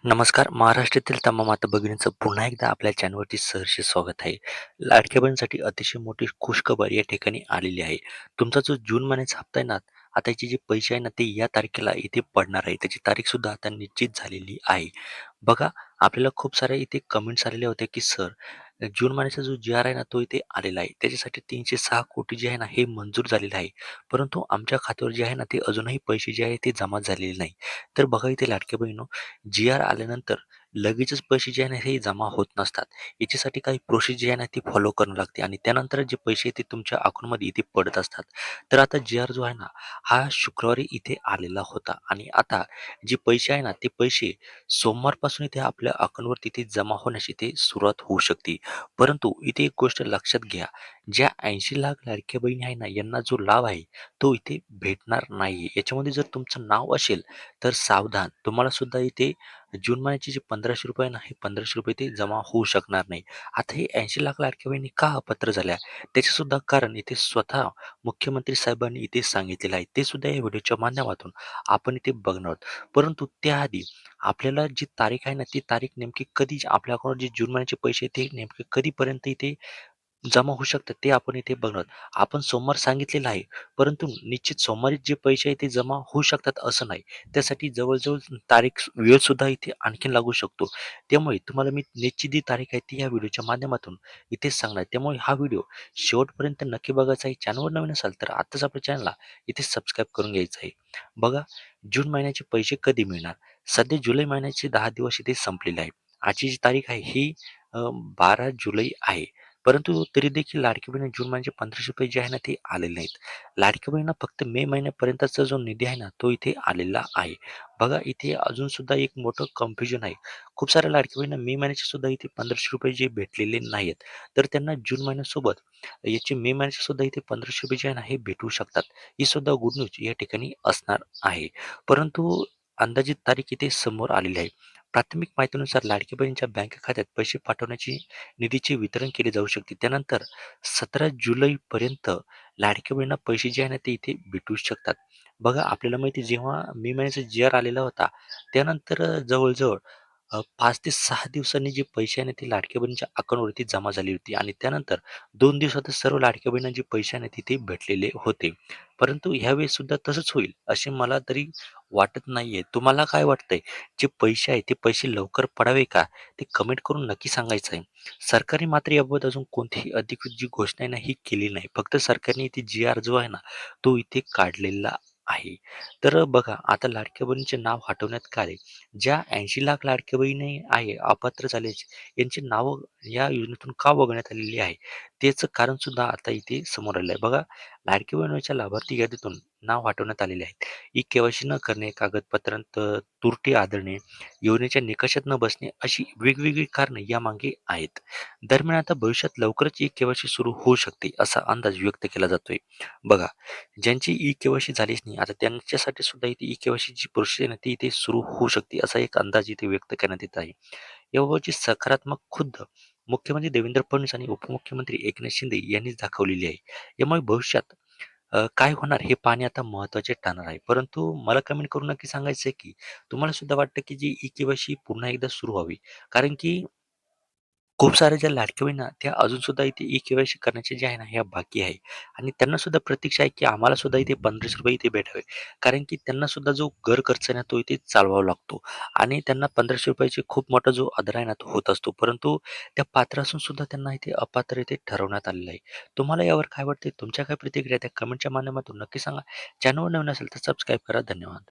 नमस्कार. महाराष्ट्रातील तमाम माता भगिनींचं पुन्हा एकदा आपल्या चॅनलवरती सहर्ष स्वागत आहे. लाडक्या बहिणींसाठी अतिशय मोठी खुशखबर या ठिकाणी आलेली आहे. तुमचा जो जून महिन्याचा हप्ता आहे ना, आता याचे जे पैसे आहे ना, ते या तारखेला इथे पडणार आहे. त्याची तारीखसुद्धा आता निश्चित झालेली आहे. बघा, आपल्याला खूप साऱ्या इथे कमेंट्स आलेल्या होत्या, की सर जून महिन्याचा जो जी-आर आहे ना, तो इथे आलेला आहे. त्याच्यासाठी 306 कोटी जे आहे ना, हे मंजूर झालेलं आहे. परंतु आमच्या खात्यावर जे आहे ना, ते अजूनही पैसे जे आहे ते जमा झालेले नाही. तर बघा इथे लाडक्या बहिणीनो, जी-आर आल्यानंतर लगेचच पैसे जे आहे ना, हे जमा होत नसतात. याच्यासाठी काही प्रोसेस जी आहे ना, ती फॉलो करणं लागते आणि त्यानंतर जे पैसे ते तुमच्या अकाउंटमध्ये इथे पडत असतात. तर आता जी-आर जो आहे ना, हा शुक्रवारी इथे आलेला होता आणि आता जे पैसे आहे ना, ते पैसे सोमवारपासून इथे आपल्या अकाउंटवर तिथे जमा होण्याची इथे सुरुवात होऊ शकते. परंतु इथे एक गोष्ट लक्षात घ्या, ज्या 80 लाख लाडक्या बहिणी आहे ना, यांना जो लाभ आहे, तो इथे भेटणार नाहीये. याच्यामध्ये जर तुमचं नाव असेल, तर सावधान. तुम्हाला सुद्धा इथे जून महिन्याचे जे ₹1500 आहे ना, हे ₹1500 ते जमा होऊ शकणार नाही. आता हे 80 लाख लाडक्या बहिणी का अपात्र झाल्या? त्याचे सुद्धा कारण इथे स्वतः मुख्यमंत्री साहेबांनी इथे सांगितलेलं आहे. ते सुद्धा या व्हिडिओच्या माध्यमातून आपण इथे बघणार आहोत. परंतु त्याआधी आपल्याला जी तारीख आहे ना, ती तारीख नेमकी कधी आपल्या अकाउंटवर जे जून महिन्याचे पैसे ते नेमके कधीपर्यंत इथे जमा होऊ शकतात ते आपण इथे बघणार. आपण सोमवार सांगितलेलं आहे, परंतु निश्चित सोमवारी जे पैसे आहेत ते जमा होऊ शकतात असं नाही. त्यासाठी जवळ-जवळ तारीख वेळसुद्धा इथे आणखीन लागू शकतो. त्यामुळे तुम्हाला मी निश्चित जी तारीख आहे ती या व्हिडिओच्या माध्यमातून इथेच सांगणार. त्यामुळे हा व्हिडिओ शेवटपर्यंत नक्की बघायचा आहे. चॅनलवर नवीन असाल तर आत्ताच आपल्या चॅनलला इथे सबस्क्राईब करून घ्यायचं आहे. बघा, जून महिन्याचे पैसे कधी मिळणार? सध्या जुलै महिन्याचे 10 दिवस इथे संपलेले आहे. आजची जी तारीख आहे ही 12 जुलै आहे. परंतु तरी देखील लाडकी बहीण जून महिन्याचे ₹1500 जे आहे ना, ते आलेले नाहीत. लाडकी बहिणींना फक्त मे महिन्यापर्यंतचा जो निधी आहे ना, तो इथे आलेला आहे. बघा, इथे अजून सुद्धा एक मोठं कन्फ्युजन आहे. खूप साऱ्या लाडकी बहिणींना मे महिन्याचे सुद्धा इथे ₹1500 जे भेटलेले नाहीयेत. तर त्यांना जून महिन्यासोबत याचे मे महिन्याचे सुद्धा इथे ₹1500 जे आहे ना, हे भेटू शकतात. ही सुद्धा गुड न्यूज या ठिकाणी असणार आहे. परंतु अंदाजित तारीख इथे समोर आलेली आहे. प्राथमिक माहितीनुसार लाडकी बहिणीच्या बँक खात्यात पैसे पाठवण्याची निधीचे वितरण केले जाऊ शकते. त्यानंतर 17 जुलैपर्यंत लाडक्या बहिणींना पैसे जे आहे ना, ते इथे भेटू शकतात. बघा, आपल्याला माहिती आहे, जेव्हा मे महिन्याचा जी-आर आलेला होता, त्यानंतर जवळ-जवळ 5 ते 6 दिवसांनी जे पैसे आहे ना, ते लाडक्या बहिणीच्या अकाउंटवरती जमा झाली होती आणि त्यानंतर 2 दिवसातच सर्व लाडक्या बहिणींना जे पैसे आहे ना, तिथे भेटलेले होते. परंतु ह्यावेळेस सुद्धा तसंच होईल, असे मला तरी वाटत नाहीये. तुम्हाला काय वाटतंय? जे पैसे आहेत, ते पैसे लवकर पडावे का? ते कमेंट करून नक्की सांगायचं आहे. सरकारने मात्र याबाबत अजून कोणतीही अधिकृत जी घोषणा आहे ना, ही केली नाही. फक्त सरकारने इथे जी-आर जो आहे ना, तो इथे काढलेला आहे. तर बघा, आता लाडक्या बहिणीचे नाव हटवण्यात का आले? ज्या 80 लाख लाडक्या बहिणी आहे अपात्र झाल्याचे, यांची नावं या योजनेतून का वगळण्यात आलेली आहे? त्याचं कारण सुद्धा आता इथे समोर आलं आहे. बघा, लाडक्या बहिणीच्या लाभार्थी यादीतून नाव हटवण्यात आलेले आहेत. ई-के-वाय-सी न करणे, कागदपत्रांत त्रुटी आढळणे, योजनेच्या निकषात न बसणे, अशी वेगवेगळी कारणे यामागे आहेत. दरम्यान आता भविष्यात लवकरच ई-के-वाय-सी सुरू होऊ शकते, असा अंदाज व्यक्त केला जातोय. बघा, ज्यांची ई-के-वाय-सी झालीच नाही, आता त्यांच्यासाठी सुद्धा इथे ई-के-वाय-सी ची प्रोसेस आहे ना, ती इथे सुरू होऊ शकते, असा एक अंदाज इथे व्यक्त करण्यात येत आहे. याबाबतची सकारात्मक खुद्द मुख्यमंत्री देवेंद्र फडणवीस आणि उपमुख्यमंत्री एकनाथ शिंदे यांनीच दाखवलेली आहे. यामुळे भविष्यात काय होणार हे पाहणे आता महत्त्वाचे ठरणार आहे. परंतु मला कमेंट करून नक्की सांगायचं आहे, की तुम्हाला सुद्धा वाटतं, की जी ई-के-वाय-सी पुन्हा एकदा सुरू व्हावी? कारण की खूप साऱ्या ज्या लाडक्या बहिणी त्या अजून सुद्धा इथे ई-के-वाय-सी करण्याचे जे आहे ना, ह्या बाकी आहे आणि त्यांना सुद्धा प्रतीक्षा आहे, की आम्हाला सुद्धा इथे ₹1500 इथे भेटावे. कारण की त्यांना सुद्धा जो घर खर्च आहे ना, तो इथे चालवावा लागतो आणि त्यांना ₹1500 चे खूप मोठा जो आधार आहे ना, तो होत असतो. परंतु त्या पात्र असून सुद्धा त्यांना इथे अपात्र इथे ठरवण्यात आलेलं आहे. तुम्हाला यावर काय वाटते? तुमच्या काय प्रतिक्रिया त्या कमेंटच्या माध्यमातून नक्की सांगा. चॅनलवर नवीन असेल तर सबस्क्राईब करा. धन्यवाद.